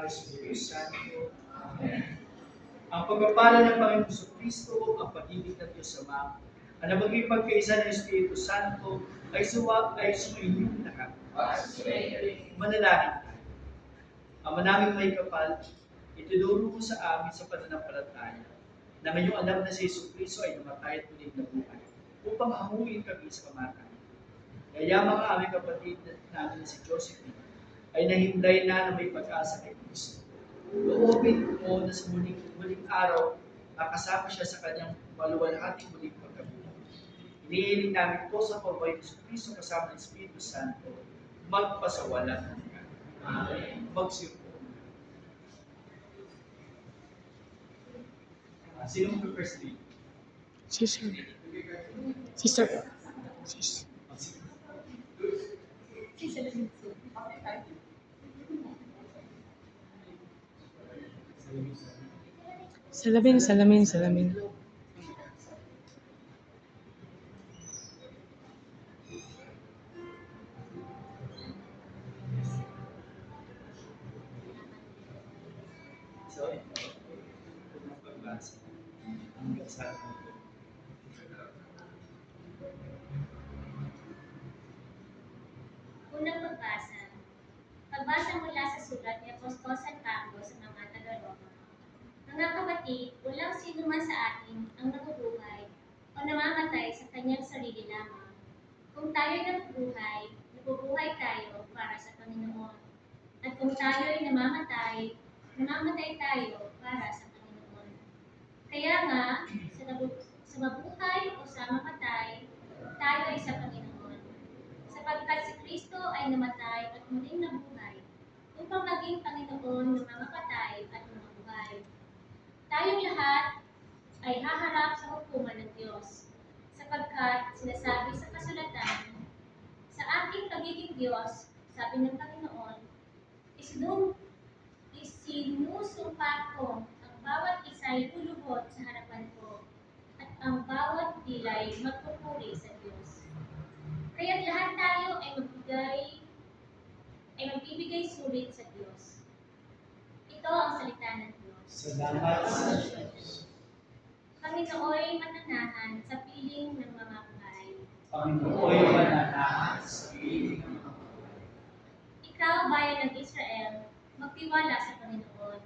Espiritu Santo. Amen. Ang pagpapala ng Panginoong Kristo, ang pag-ibig ng Diyos Ama, ang nabaging pagkaisa ng Espiritu Santo ay sumainyong lahat. Manalangin tayo. Ama naming may kapal, ituduro mo sa amin sa pananampalataya na ngayong alam na si Yesu Kristo ay namatay at muling nabuhay upang hamuin kami sa kamatayan. Kaya mga aming kapatid namin na si Josephine ay nahimlay na may pag-asa kay Kristo. Loobin mo na sa muling araw nakasama siya sa kanyang maluwalhating muling pagkabuhay. Inihiling namin po sa pagbahay ni Kristo kasama ng Espiritu Santo, magpasawalang hanggan. Amen. Magsipo. Sino mo first lead? Sister. Sister. Sister. Salamin. So, unang pagbasa. Hanggang sa Unang pagbasa. Pagbasa mula sa sulat ni Apostol San Pablo sa mga taga-Roma. Mga kapatid, walang sino man sa atin ang nabubuhay o namamatay sa kanyang sarili lamang. Kung tayo'y nabubuhay tayo para sa Panginoon. At kung tayo'y namamatay tayo para sa Panginoon. Kaya nga, sa mabuhay o sa mamatay, tayo ay sa Panginoon. Sapagkat si Kristo ay namatay at muling nabuhay upang maging Panginoon ng mga patay at mga buhay. Tayong lahat ay haharap sa hukuman ng Diyos, sapagkat sinasabi sa kasulatan, sa aking pagiging Diyos, sabi ng Panginoon, isinusumpa ko ang bawat isa'y luluhod sa harapan ko, at ang bawat dilay magpupuri sa Diyos. Kaya't lahat tayo ay magbibigay sulit sa Diyos. Ito ang salita ng Diyos. salamat sa Diyos. Panginooy mananahan sa piling ng mga buhay. Panginoon mananahan sa piling ng mga buhay. Ikaw, bayan ng Israel, magtiwala sa Panginoon.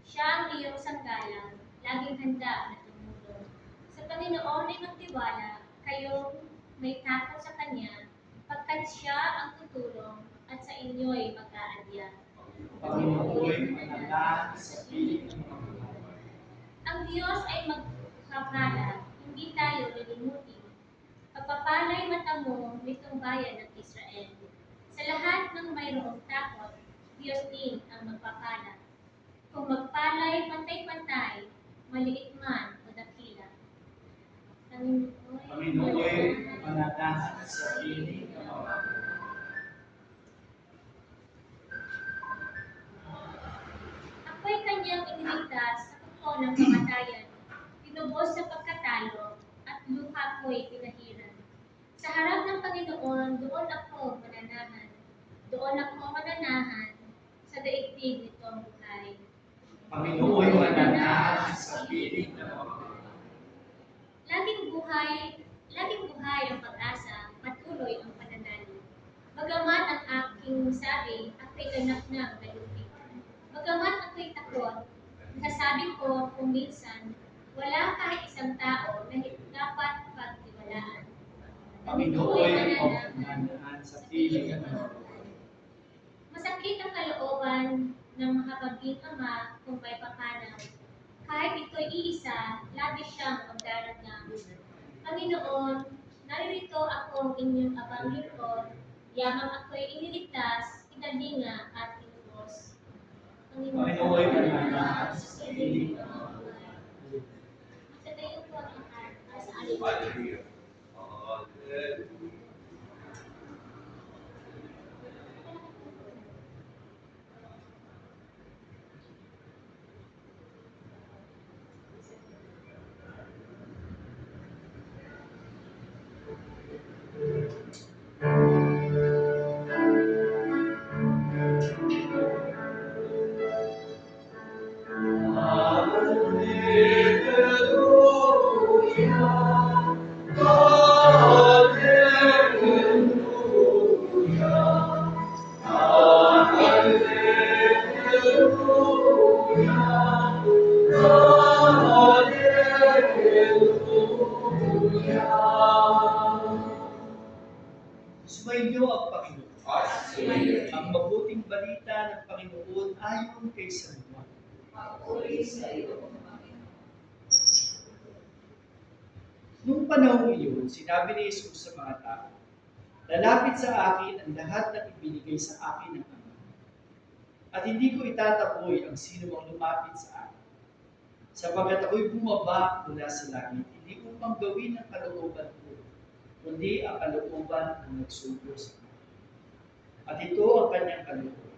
Siya ang iyong sanggalang, laging handa na tumulong. Sa Panginoon ay magtiwala, kayong may takot sa Kanya, pagkat Siya ang tutulong at sa inyo'y mag-aadya. Panginoon mananahan sa piling ng mga buhay. Ang Diyos ay magpapala, hindi tayo lilimutin. Pagpapala'y matamo nitong bayan ng Israel. Sa lahat ng mayroong takot, Diyos din ang magpapala. Kung magpala'y pantay-pantay, maliit man o dakila. Panginoon mananahan sa piling ng mga buhay. Ako'y kanyang iniligtas sa kuko ng kamatayan, tinubos sa pagkatalo, at luha ko'y pinahiran. Sa harap ng Panginoon, doon ako mananahan. Sa daigdig nitong buhay. Panginoon mananahan sa piling ng mga buhay. Laging buhay ang pag-asa, patuloy ang pananalig. Bagamat ang aking sabi, ako'y ganap ng galupit. Bagamat ako'y takot, nasasabi ko kung minsan, wala kahit isang tao na dapat pagtiwalaan. Panginoon mananahan sa piling ng mga buhay. Masakit ang kalooban ng mahabaging ama kung may papanaw. Kahit ito'y iisa, labis siyang magdaragam. Panginoon, naririto akong inyong abang lingkod, yamang ako'y iniligtas, inalinga at inubos. Panginoon mananahan sa piling ng mga buhay. Sa tayo po ang sa alin. ayon kay San Juan. Papuri sa iyo, Panginoon. Nung panahon iyon, sinabi ni Jesus sa mga tao, lalapit sa akin ang lahat ng ibinigay sa akin ng Ama. At hindi ko itataboy ang sino mang lumapit sa akin. Sapagkat ako'y bumaba mula sa langit, hindi upang gawin ang kalooban ko, kundi ang kalooban ng nagsugo sa akin. At ito ang kanyang kalooban.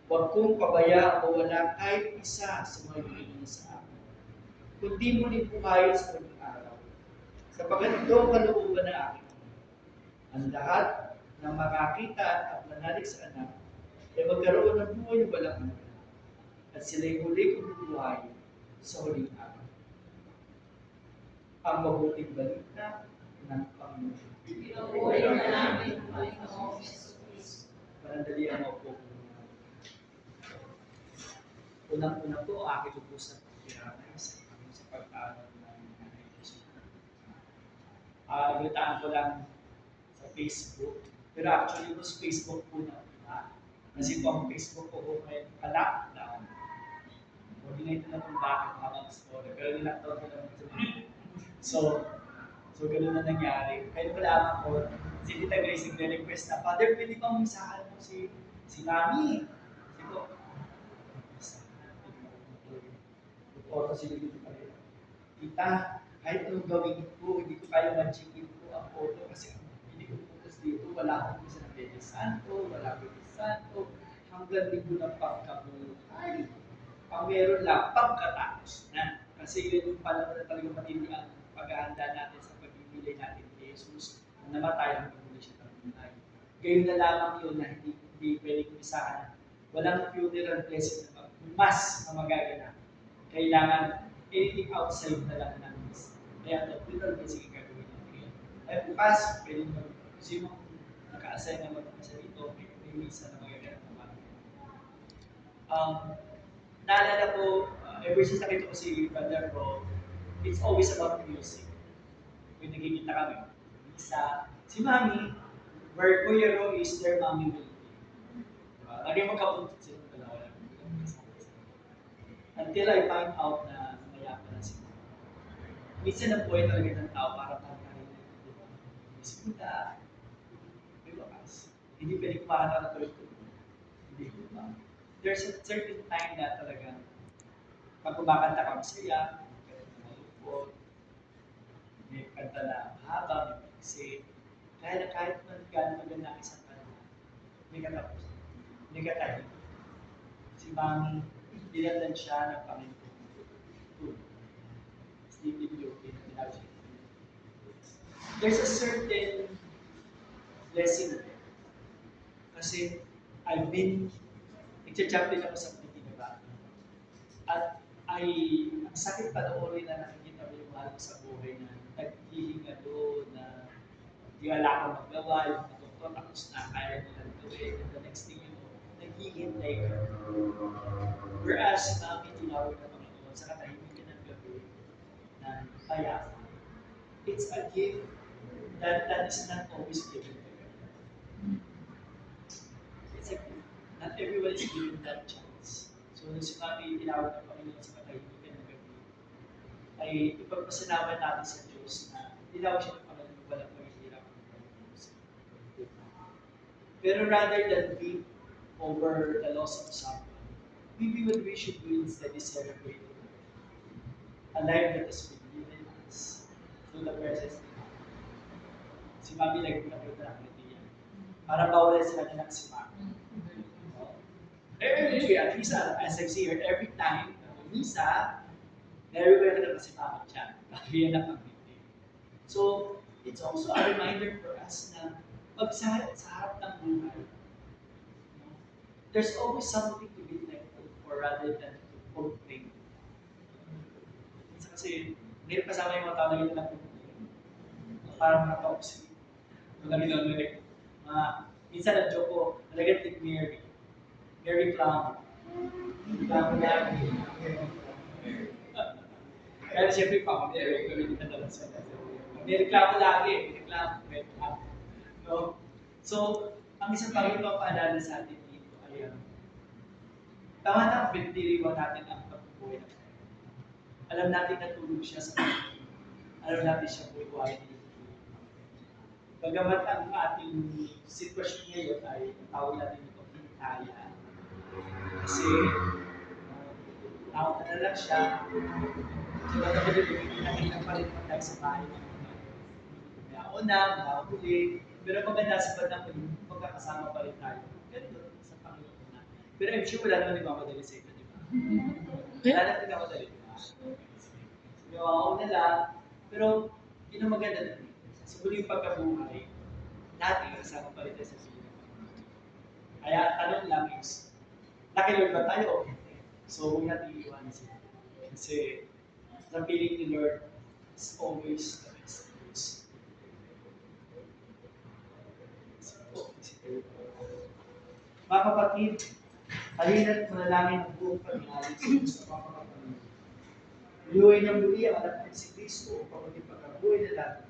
Huwag kong pabayaan mawala kahit isa sa mga ibinigay sa akin, kundi muling buhayin sa kanyang araw. Sapagkat ito ang kalooban na akin. Ang lahat ng makakita at manalig sa anak ay magkaroon ng buhay na walang hanggan. At sila'y muli kong bubuhayin sa huling araw. Ang mabuting balita ng Panginoon. Pinupuri ka namin, Panginoong Yesus. Panandalian mo po. Unang-una po, aking lubos na pagkirana sa pag-aaral ng Jesus. Naglitaan ko lang sa Facebook. Pero actually, it was Facebook po na una. Kasi po ang Facebook ko ngayon, lockdown. Coordinate na kung bakit mga story. Pero nilockdown ko naman sa So, ganun na nangyari. Kaya malaman ko, si Tita Grace nagre-request na, Father, pwede bang misahan mo si Mami? Kasi po, o kasi dito pa rin. Tita, kahit anong gawin ko, hindi ko kaya mag-check-in ko ang photo kasi hindi ko focus dito. Wala akong isa ng Bebe Santo, wala Bebe Santo, hanggang linggo ng pagkabuhay. Ang meron lang, pagkatapos na. Kasi yun yung panahon na talaga matindi ang paghahanda natin sa pagpipili natin kay Jesus na namatay ang pagpili siya ng buhay. Gayon na lamang yun na hindi pwedeng kumisahan. Walang funeral blessing na mas na magaganap. Kailangan anything outside na lang ng misa. Kaya ang funeral blessing ang gagawin natin. Kaya bukas, pwede mo, sino naka-assign na mag-misa dito, may misa na magaganap naman. Naalala ko, ever since nakita ko si Brother Ro, it's always about music. Kung nagkikita kami, misa, si Mami, where Kuya Ro is there, Mami will be. Lagi magkapuntot silang dalawa. Until I find out na mayapa na sila. Minsan ang buhay talaga ng tao para pagkain na ito. Isip mo na, may wakas. Hindi pwede kumakanta na tuloy-tuloy. Hindi ko ba? There's a certain time na talaga pag kumakanta ka masaya, malupot, may kanta na mahaba, may pagsi. Kaya na kahit man gano'n maganda ang isang kanta, may katapos. May katahin. Si Mami, dinatan siya ng Panginoon. Sleeping beauty, tinawag siya. There's a certain blessing there. Kasi nagcha-jump din ako sa Pilipinas. At ang sakit panoorin na nakikita mo yung mahal ko sa buhay na naghihinga doon, na di wala kang magawa, yung mga doktor, tapos na kaya nilang gawin, and the next thing you know, naghihintay ka. Whereas, si Mami tinawag na Panginoon sa katahimikan ng gabi na payapa. It's a gift that is not always given to God. It's a gift. Not everyone is given that chance. So, nung si Mami tinawag ng Panginoon sa katahimikan ng gabi, ay ipagpasalamat natin sa Diyos na tinawag siya ng Panginoon walang paghihirap. Pero rather than weep over the loss of someone, maybe what we should do instead is celebrate a life that has been given us through the presence of God. Si Mami nagpapagod na ang niya. Para bawala sila ng si Mami. Anyway, at least as I see her, every time misa, everywhere na si Mami siya. Kaya na pag-ibig. So, it's also a reminder for us na pag sa harap ng buhay, there's always something to be thankful for rather than to complain. Kasi, hindi kasama yung mga tao na gano'n lang complain. Parang nakaka-obscene. Kung lagi lang narinig. Minsan ang joke ko, nalagat ni Mary. Mary Clown. Clown lagi. Kaya siyempre pa, Mary, kami dito naman sa Mary Clown lagi. Mary Clown. No? So, ang isang bagay pa paalala sa atin dito ay Tama na, pinitiriwan natin ang pagbubuhay ng Panginoon. Alam natin na tulog siya sa Panginoon. Alam natin siya buhay ni bagamat ang ating sitwasyon ngayon ay tawag natin ito hintaya. Kasi tawag na lang siya. So, nakikita pa rin tayo sa bahay ng mga nauna, nakahuli. Pero maganda sa bandang huli, magkakasama pa rin tayo. Ganito sa Panginoon na. Pero I'm sure wala naman nagmamadali sa ito, di ba? Wala naman nagmamadali, di ba? Yung na lang. Pero, yun ang maganda na. Siguro yung pagkabuhay, natin kasama pa rin tayo sa Panginoon. Kaya, tanong lang is, nakilord ba tayo? So, huwag natin iiwanan sila. Kasi, the feeling ni Lord is always the best news. Mga kapatid, halina't manalangin ang buong pag-ialis sa Diyos na mapapagpalit. Luhay ng muli ang anak ng si Kristo upang maging pagkabuhay na lahat.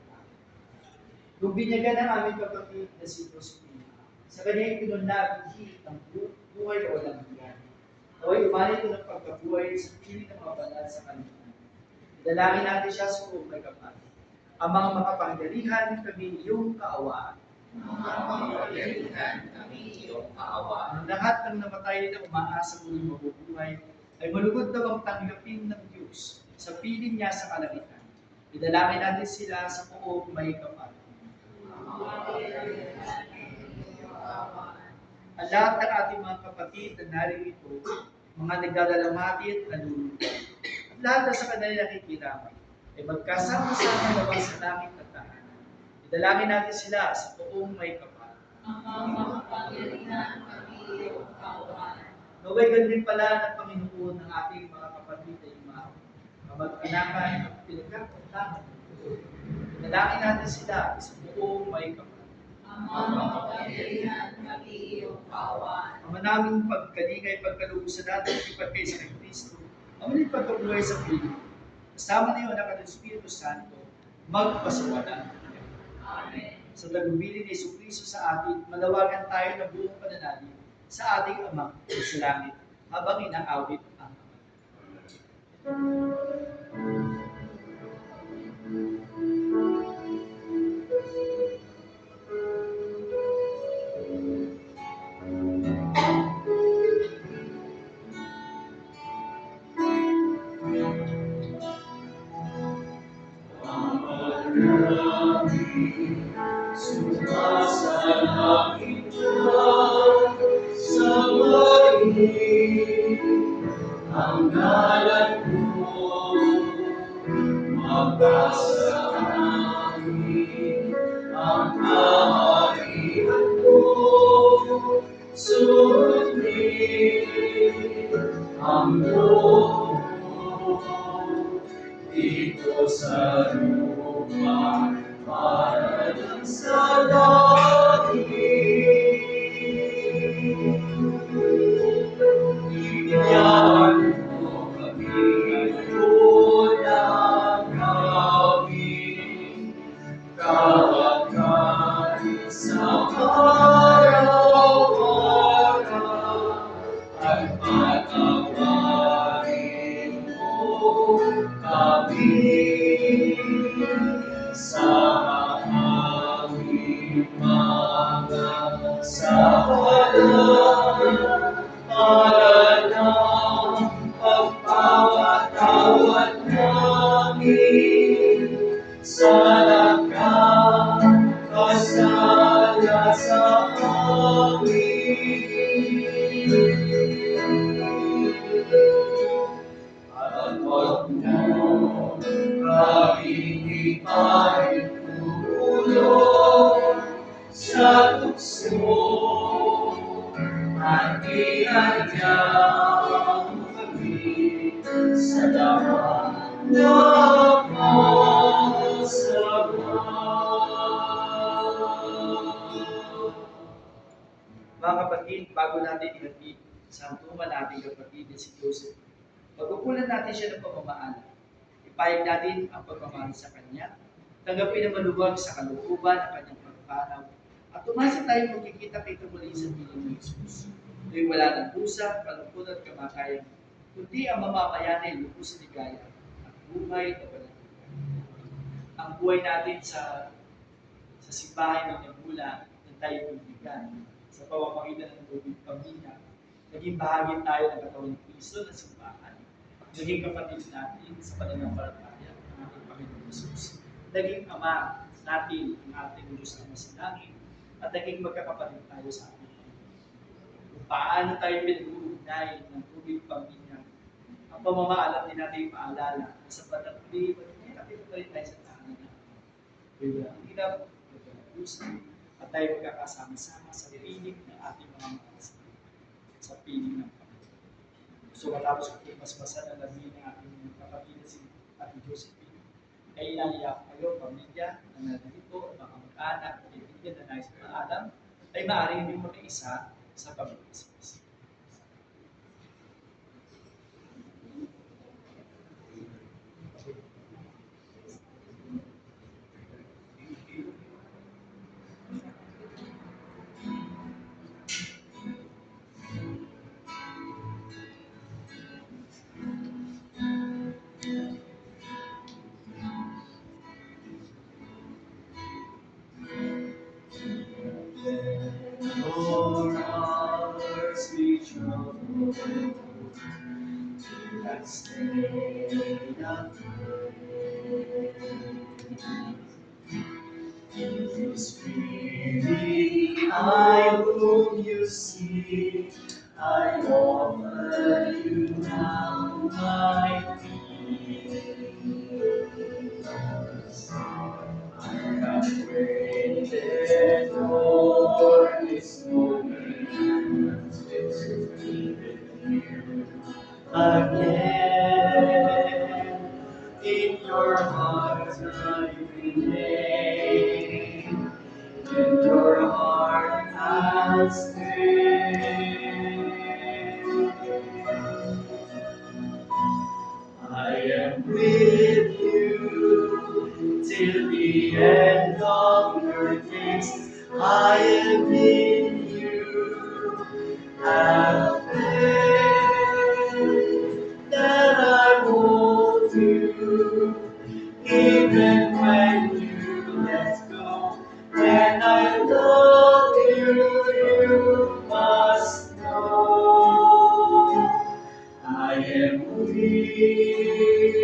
Nung binyagan ng aming kapatid na si Josephine, sa kanyang pinunlabing hihit ng buhay o walang hanggan. Naway umalit ko ng pagkabuhay sa piling ng mga banal sa kanila. Dalangin natin siya sa buong may kapal. Ang mga makapangyarihan kami iyong kaawaan. Ang lahat ng namatay na umaasa muling mabubuhay ay malugod daw ang tanggapin ng Diyos sa piling niya sa kalangitan. Idalangin natin sila sa buong may kapal. Ang lahat ng ating mga kapatid na narito, mga nagdadalamati at nalulungkot, at lahat na sa kanila nakikiramay, ay magkasama-sama naman sa langit at tahanan. Idalangin natin sila sa buong may kapal. Naway ganun pala ng Panginoon ng ating mga kapatid ay mag-anakan at pinagkakuntangan. Idalangin natin sila sa buong may kapal. Ama naming pagkalingay, pagkalubusan natin, ipagkay sa Kristo, ang maling pagkabuhay sa piling. Kasama niyo anak ng Espiritu Santo, magpasawala. Amen. Sa tagubilin ni Jesucristo sa atin, malawagan tayo ng buong pananalig sa ating Ama sa langit, habang inaawit ang Sumasalangit dyan sa langit, ang ngalan mo magpasalangit, ang kaharian mo sundin, ang buong mo dito sa lupa para lang sa langit. Ibigyan mo kami ngayon ang aming kalagayan sa araw-araw, at patawarin mo kami sa aming mga kasalanan, para na pagpapatawad namin sa nagkakasala sa amin. At huwag mo kaming ipahintulot sa tukso, at ihadyang kami sa lahat na masama. Mga kapatid, bago natin ihatid sa hantungan nating kapatid na si Joseph, pagkukulan natin siya ng pamamahal. Ipahig natin ang pagmamahal sa Kanya, tanggapin ang maluwag sa kalooban ng Kanyang pagpanaw, at tumasa tayong magkikita kay muli sa piling ni Jesus. Yung wala ng pusa, kalungkot at kamakayan, kundi ang mamamayanay lubos sa ligaya at buhay na walang hanggan. Ang buhay natin sa simbahan ng Nagmula na tayo bibigyan sa pamamagitan ng lubig pamilya. Naging bahagi tayo ng katawan ng Kristo na simbahan. Naging kapatid natin sa pananampalataya ng ating Panginoon Jesus. Naging ama natin ang ating Diyos na sa langit at naging magkakapatid tayo sa ating Panginoon. Kung paano tayo pinag-uugnay ng lubig pamilya, ang pamamaalam din natin paalala na sa panatili, magkakapit pa rin tayo sa tahanan natin. Kaya walang hirap, walang puso, at tayo magkakasama-sama sa piling ng ating mga mga sa piling ng Panginoon. So matapos ko mas-masan ang labi ng ating kapatid na si Ate Josephine, ay inaliyak kayo, pamilya, na narito, mga kamag-anak, kaibigan na nais maalam, ay maaaring hindi magkaisa sa pag-ibig. Your hearts be troubled, do not stay afraid. This freely I whom you see, I offer you now my peace. I have waited for this moment to be with you again. In your heart I remain, in your heart I'll stay. I am with you till the end of your days. I am in you. Have faith that I hold you, even when you let go. And I love you, you must know. I am weak,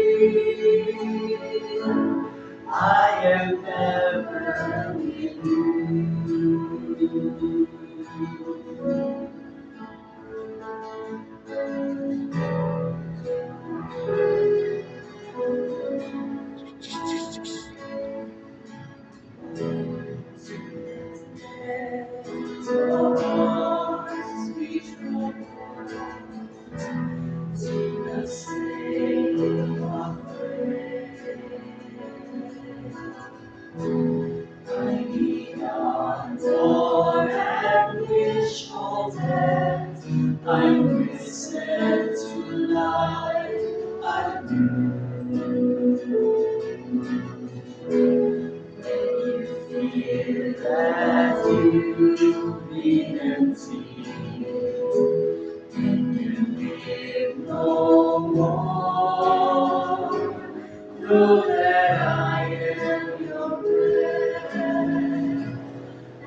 I am never with you. Your hearts be troubled, do not stay afraid. I need all anguish, all death. I'm risen to life feel that you've been empty and you live no more. Know that I am your breath,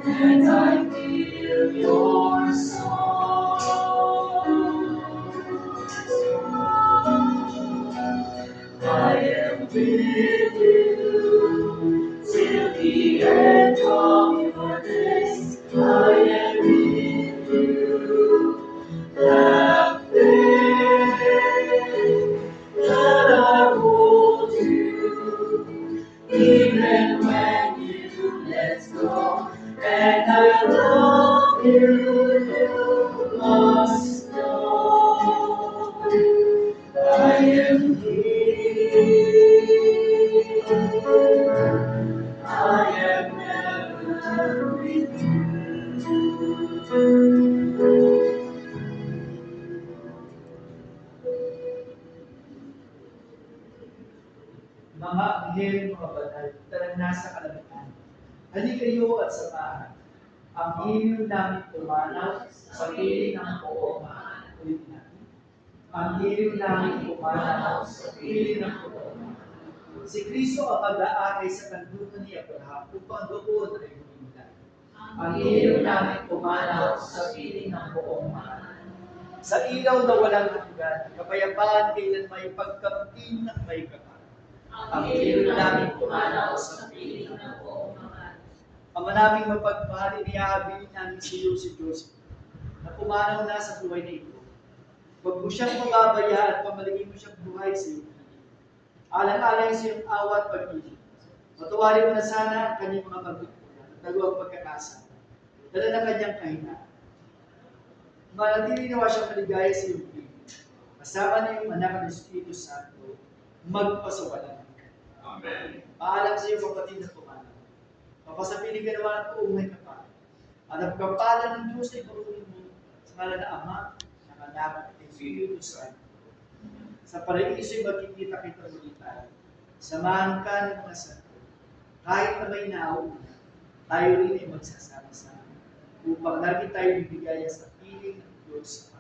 and I feel your soul. I am with you till the end of your days. I am with you. Have faith that I hold you, even when you let go. And I love you, you must know. I am here. I am never with you. Mga anghel, mga banal, tara na sa kalangitan. Halika kayo at samahan Ang hiliw namin pumanaw sa piling ng poong mahal. Ulit natin. Ang hiliw namin pumanaw sa piling ng poong mahal. Si Kristo ang mag-aakay sa kanluran ni Abraham upang doon ay huminday. Ang hiliw namin pumanaw sa piling ng poong mahal. Sa ilaw na walang hanggan, kapayapaan kailan may pagkamping ng may kapal. Ang hiliw namin pumanaw sa piling ng poong mahal. Ama naming mapagmahal, inihahabili namin si Joseph na pumanaw na sa buhay na ito. Huwag mo siyang pababayaan at pamalagin mo siyang buhay sa iyo. Alang-alang sa iyong awa at pag-ibig. Matuwari mo na sana ang kanyang mga pagkukulang at nagawang pagkakasama. Dala ng kanyang kahinaan. Manatili nawa siyang maligaya sa iyong piling. Kasama na iyong anak ng Espiritu Santo, magpasawalan. Amen. Paalam sa iyo, kapatid na pumanaw. Papasapiling ka naman ang buong may kapal. At ang kapalan ng Diyos ay parunin mo sa ngalan ng Ama, ng Anak, at ng Espiritu Santo. Sa paraiso'y magkikita kita muli tayo. Samahan ka ng mga santo. Kahit na may nauna, tayo rin ay magsasama-sama upang lagi tayo bibigaya sa piling ng Diyos